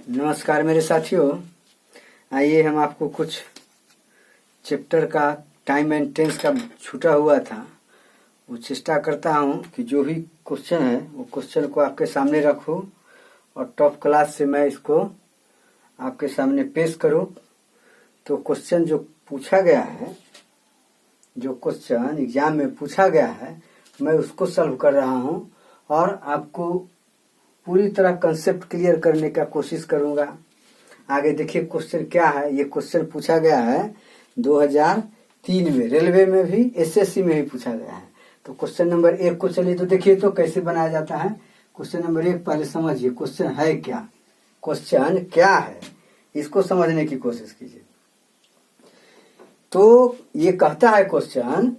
नमस्कार मेरे साथियों। आइए हम आपको कुछ चैप्टर का टाइम एंड टेंस का छूटा हुआ था वो चेष्टा करता हूँ कि जो भी क्वेश्चन है वो क्वेश्चन को आपके सामने रखूँ और टॉप क्लास से मैं इसको आपके सामने पेश करूँ। तो क्वेश्चन जो पूछा गया है, जो क्वेश्चन एग्जाम में पूछा गया है, मैं उसको सॉल्व कर रहा हूँ और आपको पूरी तरह कंसेप्ट क्लियर करने का कोशिश करूंगा। आगे देखिए क्वेश्चन क्या है। ये क्वेश्चन पूछा गया है 2003 में, रेलवे में भी, एसएससी में भी पूछा गया है। तो क्वेश्चन नंबर 1 को चलिए तो देखिए तो कैसे बनाया जाता है। क्वेश्चन नंबर 1 पहले समझिए क्वेश्चन है क्या, क्वेश्चन क्या है, इसको समझने की कोशिश कीजिए। तो ये कहता है क्वेश्चन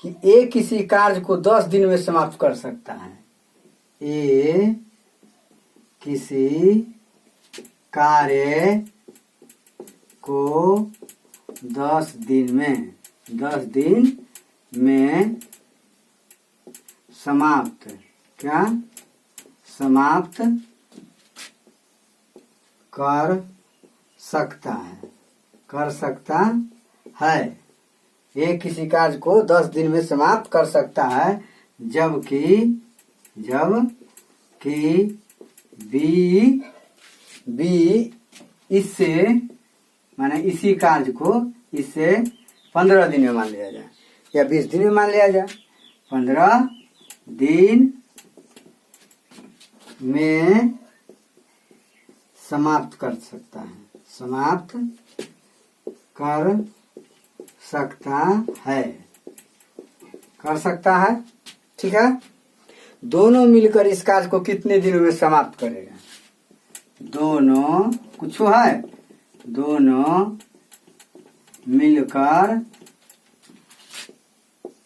कि ए किसी कार्य को 10 दिन में समाप्त कर सकता है। ए किसी कार्य को 10 दिन में समाप्त कर सकता है। ये किसी कार्य को 10 दिन में समाप्त कर सकता है, जबकि बी इससे माने इसी कार्य को इससे 15 दिन में मान लिया जाए या 20 दिन में मान लिया जाए। 15 दिन में समाप्त कर सकता है। ठीक है। दोनों मिलकर इस कार्य को कितने दिनों में समाप्त करेगा? दोनों मिलकर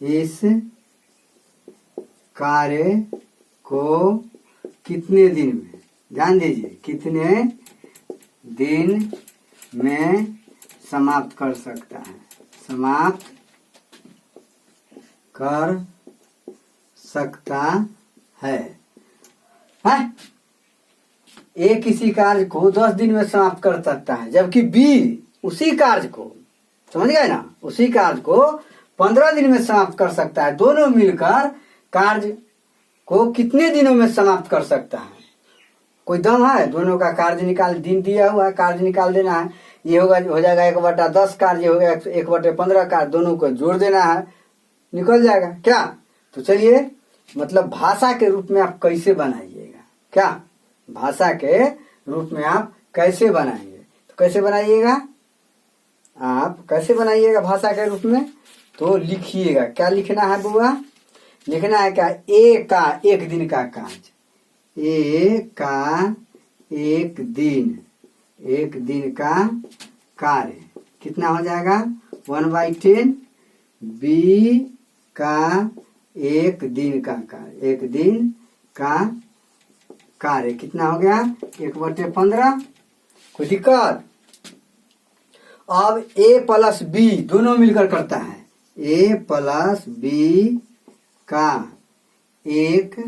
इस कार्य को कितने दिन में, ध्यान दीजिए, कितने दिन में समाप्त कर सकता है। ए किसी कार्य को 10 दिन में समाप्त कर सकता है, जबकि बी उसी कार्य को, समझ गए ना, उसी कार्य को 15 दिन में समाप्त कर सकता है। दोनों मिलकर कार्य को कितने दिनों में समाप्त कर सकता है? कोई दम है? दोनों का कार्य निकाल, दिन दिया हुआ है, कार्य निकाल देना है। ये हो जाएगा 1/10 कार्य, हो गया 1/15 कार्य, दोनों को जोड़ देना है, निकल जाएगा क्या? तो चलिए, मतलब भाषा के रूप में आप कैसे बनाइएगा, क्या भाषा के रूप में आप कैसे बनाएंगे? तो कैसे बनाइएगा आप, कैसे बनाइएगा भाषा के रूप में? तो लिखिएगा, क्या लिखना है बुआ? लिखना है क्या? ए का 1 दिन का कार्य, ए का 1 दिन का कार्य कितना हो जाएगा? 1/10। बी का 1 दिन का कार्य, 1 दिन का कार्य कितना हो गया? 1/15। कोई दिक्कत? अब ए प्लस बी दोनों मिलकर करता है। ए प्लस बी का 1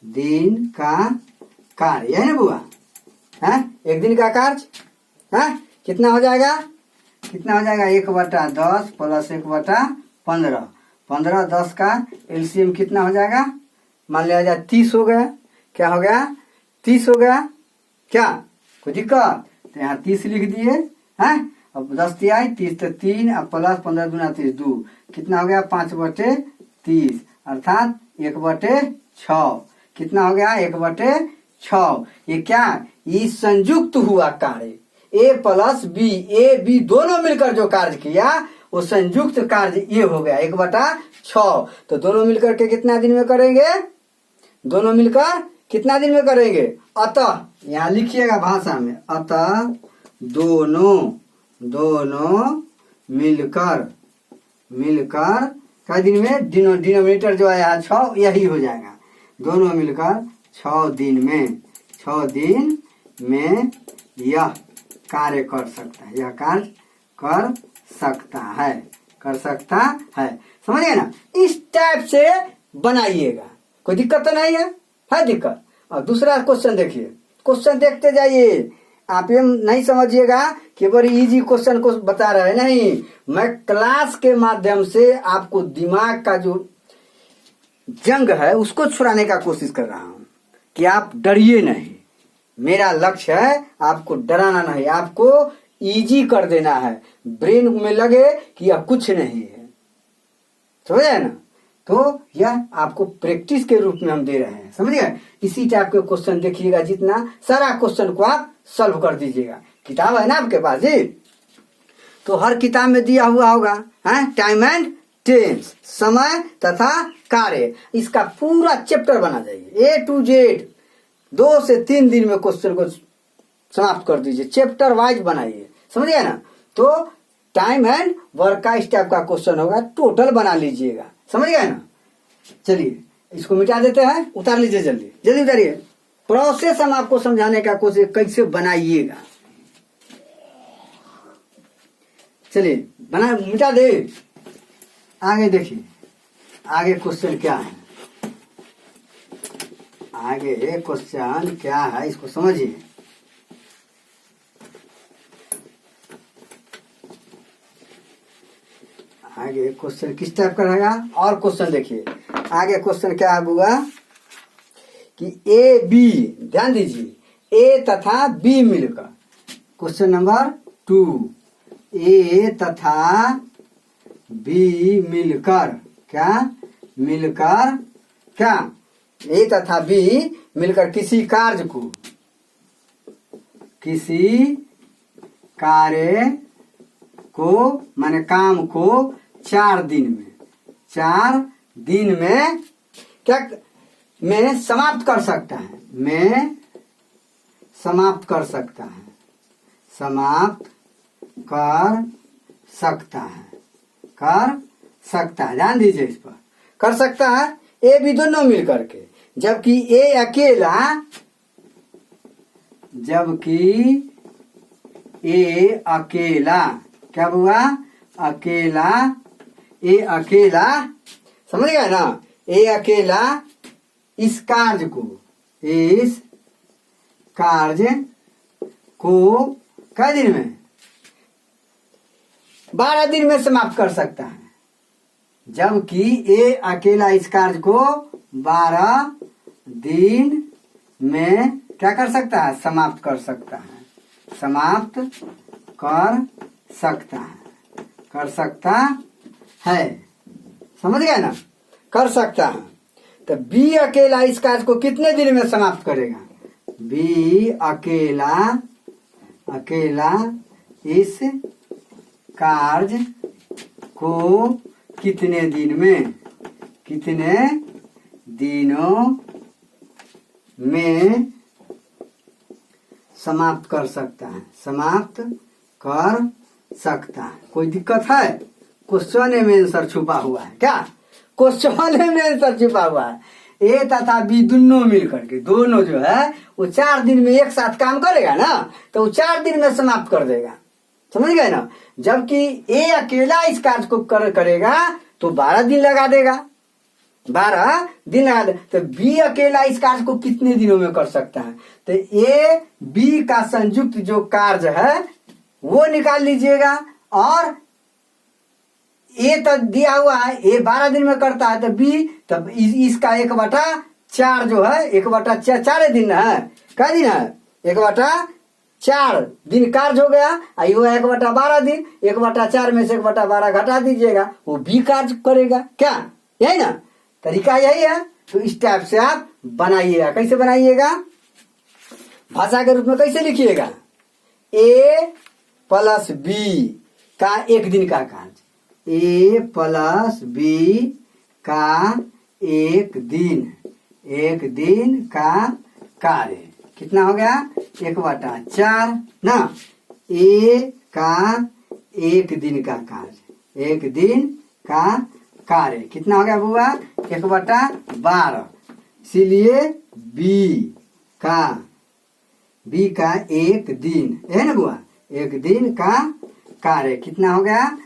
दिन का कार्य, है ना बुआ? है 1 दिन का कार्य है, कितना हो जाएगा? 1/10 प्लस 1/15। 15 10 का एलसीएम कितना हो जाएगा? मान लिया जाए 30 हो गया। क्या हो गया? 30 हो गया क्या? कोई दिक्कत? तो यहाँ 30 लिख दिए हैं। अब 10 दिया 30 तो 3, अब प्लस 15 दूना 30 2, कितना हो गया? 5/30 अर्थात 1/6 कितना हो गया? 1/6। ये क्या? ये संयुक्त हुआ कार्य, ए प्लस बी, ए बी दोनों मिलकर जो कार्य किया वो संयुक्त कार्य ये हो गया 1/6। तो दोनों मिलकर के कितना दिन में करेंगे? दोनों मिलकर कितना दिन में करेंगे? अतः यहाँ लिखिएगा भाषा में, अतः दोनों मिलकर क्या दिन में? डिनोमिनेटर जो है यहाँ 6, यही हो जाएगा। दोनों मिलकर 6 दिन में यह कार्य कर सकता है, यह कार्य कर सकता है। समझ गए ना? इस टाइप से बनाइएगा, कोई दिक्कत तो नहीं है दिक्कत। और दूसरा क्वेश्चन देखिए, क्वेश्चन देखते जाइए। आप ये नहीं समझिएगा कि बड़ी इजी क्वेश्चन को बता रहे हैं, नहीं, मैं क्लास के माध्यम से आपको दिमाग का जो जंग है उसको छुड़ाने का कोशिश कर रहा हूं कि आप डरिए नहीं। मेरा लक्ष्य है आपको डराना नहीं, आपको इजी कर देना है, ब्रेन में लगे कि अब कुछ नहीं है, समझ आए ना। तो यह आपको प्रैक्टिस के रूप में हम दे रहे हैं, समझ गए। इसी टाइप के क्वेश्चन देखिएगा, जितना सारा क्वेश्चन को आप सॉल्व कर दीजिएगा। किताब है ना आपके पास जी, तो हर किताब में दिया हुआ होगा टाइम एंड टेंस, समय तथा कार्य, इसका पूरा चैप्टर बना जाइए A to Z। 2 से 3 दिन में क्वेश्चन को समाप्त कर दीजिए, चैप्टर वाइज बनाइए, समझ गए ना। तो टाइम एंड वर्क का इस टाइप का क्वेश्चन होगा, टोटल बना लीजिएगा, समझ गए ना। चलिए इसको मिटा देते हैं, उतार लीजिए, जल्दी जल्दी उतारिए। प्रोसेस हम आपको समझाने का कोशिश कैसे बनाइएगा। चलिए बना, मिटा दे। आगे देखिए, आगे क्वेश्चन क्या है, आगे क्वेश्चन क्या है इसको समझिए। आगे क्वेश्चन किस टाइप का रहेगा, और क्वेश्चन देखिए। आगे क्वेश्चन क्या है बुआ कि ए बी, ध्यान दीजिए, ए तथा बी मिलकर, क्वेश्चन नंबर 2, ए तथा बी मिलकर, क्या मिलकर, क्या ए तथा बी मिलकर किसी कार्य को, किसी कार्य को माने काम को 4 दिन में क्या में समाप्त कर सकता है, में समाप्त कर सकता है, समाप्त कर सकता है, कर सकता है, ध्यान दीजिए इस पर, कर सकता है ए बी दोनों मिल करके। जबकि ए अकेला, जबकि ए अकेला, क्या हुआ, अकेला, ए अकेला, समझ गए ना, ए अकेला इस कार्य को, इस कार्य को कै दिन में, 12 दिन में समाप्त कर सकता है। जबकि ए अकेला इस कार्य को 12 दिन में क्या कर सकता है, समाप्त कर सकता है, समाप्त कर सकता है, कर सकता है, समझ गए ना, कर सकता है। तो बी अकेला इस कार्य को कितने दिन में समाप्त करेगा, बी अकेला, अकेला इस कार्य को कितने दिन में, कितने दिनों में समाप्त कर सकता है, समाप्त कर सकता है। कोई दिक्कत है, क्वेश्चन में आंसर छुपा हुआ है, क्या क्वेश्चन में आंसर छुपा हुआ है। ए तथा बी दोनों मिलकर के, दोनों जो है वो 4 दिन में एक साथ काम करेगा ना, तो वो 4 दिन में समाप्त कर देगा, समझ गए ना। जबकि ए अकेला इस कार्य को करेगा तो 12 दिन लगा देगा, 12 दिन लगा दे। तो बी अकेला इस कार्य को कितने दिनों में कर सकता है, तो ए बी का संयुक्त जो कार्य है वो निकाल लीजिएगा, और ए तो दिया हुआ है, ए 12 दिन में करता है, तो बी तब इसका 1/4 जो है, 1/4 4 दिन है, क्या दिन है, 1/4 दिन कार्य हो गया, यो 1/12 दिन, 1/4 में से 1/12 घटा दीजिएगा, वो बी कार्य करेगा, क्या यही ना तरीका, यही है। तो इस टाइप से आप बनाइएगा। कैसे बनाइएगा, भाषा के रूप में कैसे लिखिएगा, ए प्लस बी का 1 दिन का कार्य, ए प्लस बी का 1 दिन का कार्य कितना हो गया, 1/4 ना, ए का 1 दिन का कार्य, 1 दिन का कार्य कितना हो गया बुआ, 1/12। इसीलिए बी का 1 दिन है ना बुआ, 1 दिन का कार्य कितना हो गया,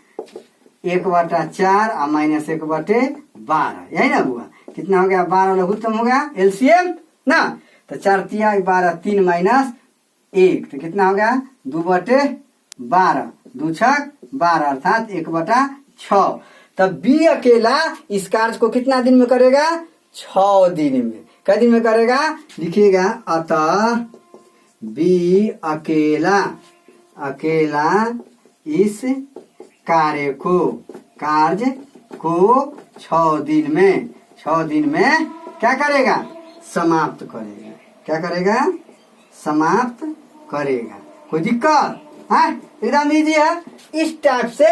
1/4 और माइनस 1/12, यही ना बुआ, कितना हो गया, 12 लघुत्तम हो गया, एलसीएम ना। तो 4 तिया 12, 3 माइनस 1 तो कितना हो गया 2/12, 2 छक 12 अर्थात 1/6। तब बी अकेला इस कार्य को कितना दिन में करेगा 6 दिन में। कै दिन में करेगा लिखिएगा, अतः बी अकेला इस कार्य को 6 दिन में क्या करेगा समाप्त करेगा। क्या करेगा समाप्त करेगा। कोई दिक्कत है? एकदम इजी है। इस टाइप से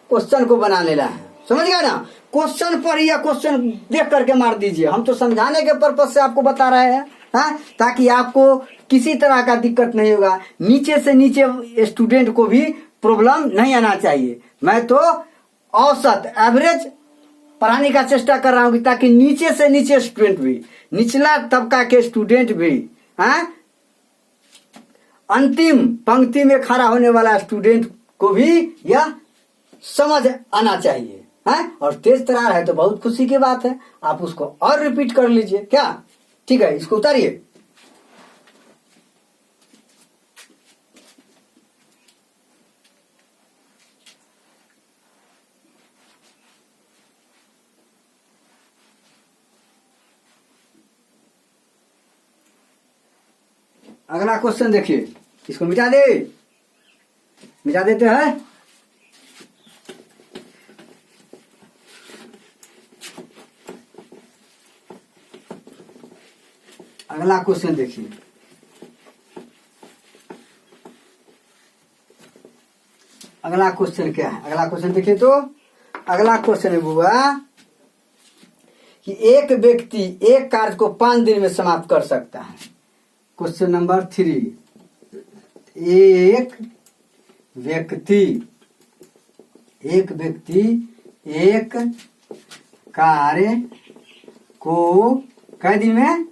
क्वेश्चन को बना लेना है, समझ गया ना। क्वेश्चन पर या क्वेश्चन देख करके मार दीजिए। हम तो समझाने के पर्पज से आपको बता रहे हैं, हाँ, ताकि आपको किसी तरह का दिक्कत नहीं होगा। नीचे से नीचे स्टूडेंट को भी प्रॉब्लम नहीं आना चाहिए। मैं तो औसत एवरेज पढ़ाने का चेष्टा कर रहा हूँ ताकि नीचे से नीचे स्टूडेंट भी, निचला तबका के स्टूडेंट भी, हाँ, अंतिम पंक्ति में खड़ा होने वाला स्टूडेंट को भी यह समझ आना चाहिए, है। और तेज तरार है तो बहुत खुशी की बात है, आप उसको और रिपीट कर लीजिए। क्या ठीक है, इसको उतारिए। अगला क्वेश्चन देखिए, इसको मिटा देते हैं। अगला क्वेश्चन देखिए, अगला क्वेश्चन क्या है। अगला क्वेश्चन देखिए तो अगला क्वेश्चन है बुआ कि एक व्यक्ति एक कार्य को 5 दिन में समाप्त कर सकता है। क्वेश्चन नंबर 3, एक व्यक्ति एक कार्य को कै दिन में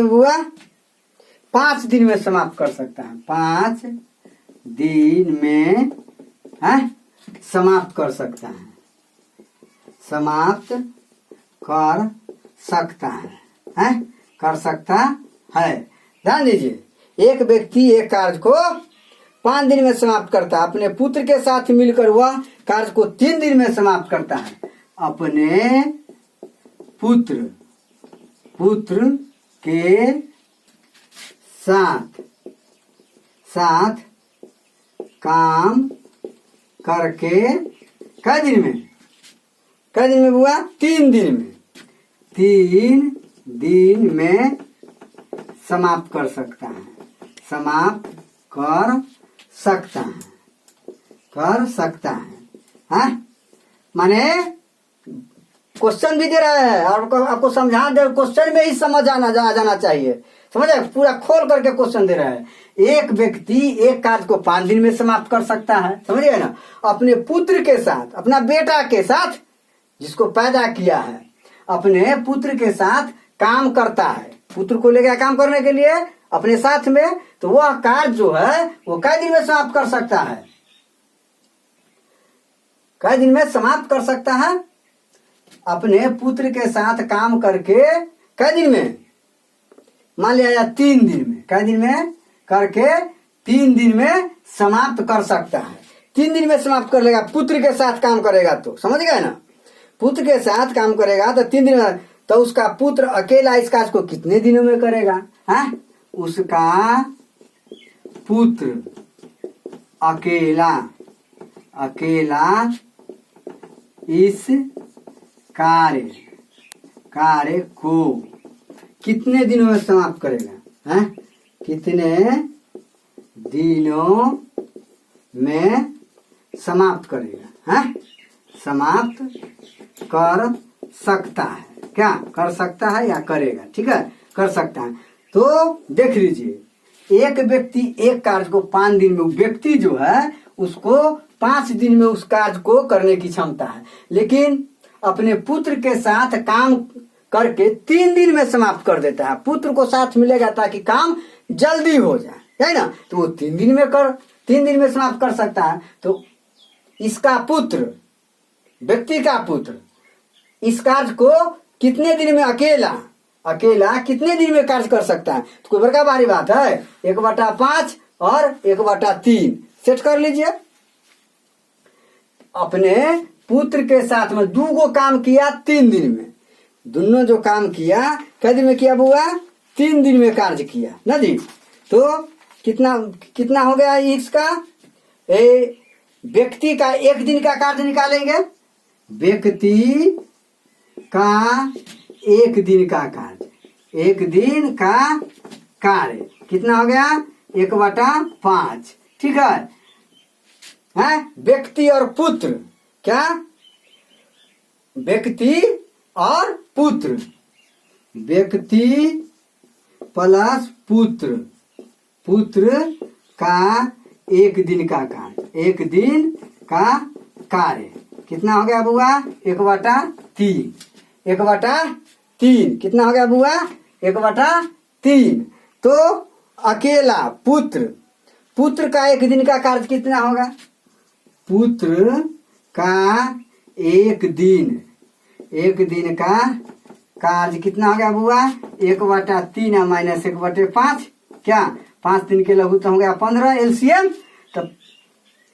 हुआ 5 दिन में समाप्त कर सकता है। 5 दिन में समाप्त कर सकता है, समाप्त कर सकता है। ध्यान दीजिए, एक व्यक्ति एक कार्य को 5 दिन में समाप्त करता है। अपने पुत्र के साथ मिलकर वह कार्य को 3 दिन में समाप्त करता है। अपने पुत्र के साथ काम करके कै दिन में हुआ 3 दिन में। 3 दिन में समाप्त कर सकता है, हाँ? माने क्वेश्चन भी दे रहा है और आपको समझा दे, क्वेश्चन में ही समझ जाना चाहिए। समझे, पूरा खोल करके क्वेश्चन दे रहा है। एक व्यक्ति एक कार्य को 5 दिन में समाप्त कर सकता है, समझिए ना। अपने पुत्र के साथ, अपना बेटा के साथ, जिसको पैदा किया है, अपने पुत्र के साथ काम करता है। पुत्र को लेकर काम करने के लिए अपने साथ में, तो वह कार्य जो है वो कै दिन में समाप्त कर सकता है। कै दिन में समाप्त कर सकता है? अपने पुत्र के साथ काम करके कै दिन में, मान लिया 3 दिन में, कै दिन में करके 3 दिन में समाप्त कर सकता है। 3 दिन में समाप्त कर लेगा, पुत्र के साथ काम करेगा तो, समझ गए ना। पुत्र के साथ काम करेगा तो 3 दिन में, तो उसका पुत्र अकेला इस कार्य को कितने दिनों में करेगा, है? उसका पुत्र अकेला इस कार्य को कितने दिनों में समाप्त करेगा, है? कितने दिनों में समाप्त करेगा, है? समाप्त कर सकता है। क्या कर सकता है या करेगा, ठीक है, कर सकता है। तो देख लीजिए, एक व्यक्ति एक कार्य को 5 दिन में, व्यक्ति जो है उसको 5 दिन में उस कार्य को करने की क्षमता है, लेकिन अपने पुत्र के साथ काम करके 3 दिन में समाप्त कर देता है। पुत्र को साथ मिलेगा ताकि काम जल्दी हो जाए, है ना। तो वो 3 दिन में समाप्त कर सकता है। तो इसका पुत्र, व्यक्ति का पुत्र, इस कार्य को कितने दिन में अकेला अकेला कितने दिन में कार्य कर सकता है? तो कोई बड़का भारी बात है? 1/5 और 1/3 सेट कर लीजिए। अपने पुत्र के साथ में 2 गो काम किया 3 दिन में, दोनों जो काम किया कै दिन में किया बुआ? 3 दिन में कार्य किया ना जी। तो कितना कितना हो गया इसका? व्यक्ति का 1 दिन का कार्य निकालेंगे। व्यक्ति का 1 दिन का कार्य, 1 दिन का कार्य कितना हो गया? 1/5। ठीक है? व्यक्ति और पुत्र, क्या? व्यक्ति और पुत्र, व्यक्ति प्लस पुत्र, पुत्र का 1 दिन का कार्य, 1 दिन का कार्य कितना हो गया बुआ? 1/3। 1/3 कितना हो गया बुआ? 1/3। तो अकेला पुत्र, पुत्र का 1 दिन का कार्य कितना होगा? पुत्र का 1 दिन का कार्य कितना हो गया बुआ? 1/3 माइनस 1/5, क्या? 5 दिन के लघु तो हो गया 15 एलसीएम, तब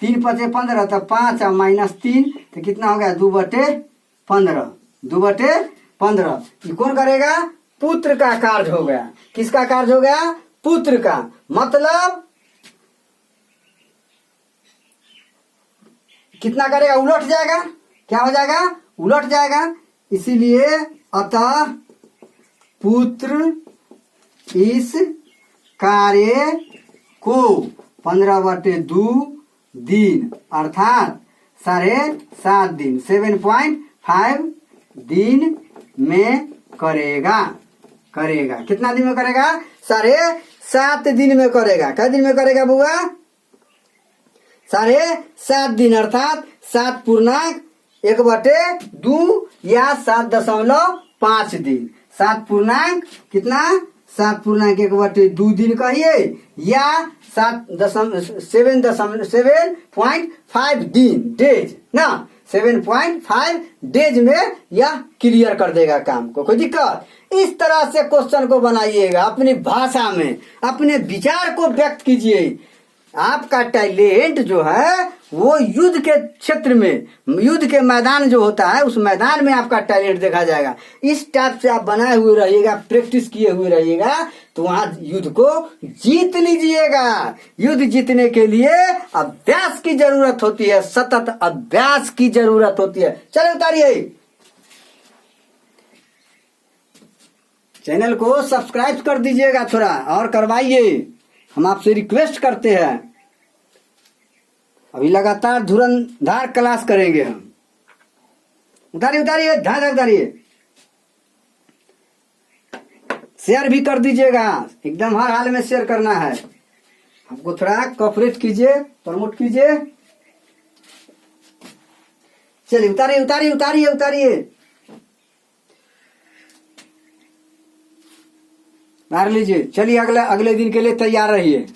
3 × 15 तो 5 और माइनस 3 तो कितना हो गया? 2/15। 2/15 ये कौन करेगा? पुत्र का कार्य हो गया। किसका कार्य हो गया? पुत्र का। मतलब कितना करेगा? उलट जाएगा। क्या हो जाएगा? उलट जाएगा। इसीलिए अतः पुत्र इस कार्य को 15/2 दिन अर्थात 7.5 दिन 7.5 दिन में करेगा। कितना दिन में करेगा? 7.5 दिन में करेगा। क्या दिन में करेगा बुआ? 7.5 दिन अर्थात 7.1/2 या 7.5 दिन। 7 कितना? 7.1/2 दिन कहिए या 7.5 दिन डेज ना, 7.5 डेज में यह क्लियर कर देगा काम को। कोई दिक्कत? इस तरह से क्वेश्चन को बनाइएगा, अपनी भाषा में अपने विचार को व्यक्त कीजिए। आपका टैलेंट जो है वो युद्ध के क्षेत्र में, युद्ध के मैदान जो होता है उस मैदान में आपका टैलेंट देखा जाएगा। इस टाइप से आप बनाए हुए रहिएगा, प्रैक्टिस किए हुए रहिएगा तो वहां युद्ध को जीत लीजिएगा। युद्ध जीतने के लिए अभ्यास की जरूरत होती है, सतत अभ्यास की जरूरत होती है। चलो उतारिए, चैनल को सब्सक्राइब कर दीजिएगा थोड़ा और करवाइए, हम आपसे रिक्वेस्ट करते हैं। अभी लगातार धुरंधार क्लास करेंगे हम। उतारिए ध्यान उतारिए, शेयर भी कर दीजिएगा, एकदम हर हाल में शेयर करना है। हमको थोड़ा कोऑपरेट कीजिए, प्रमोट कीजिए। चलिए उतारिए मार लीजिए। चलिए अगले दिन के लिए तैयार रहिए।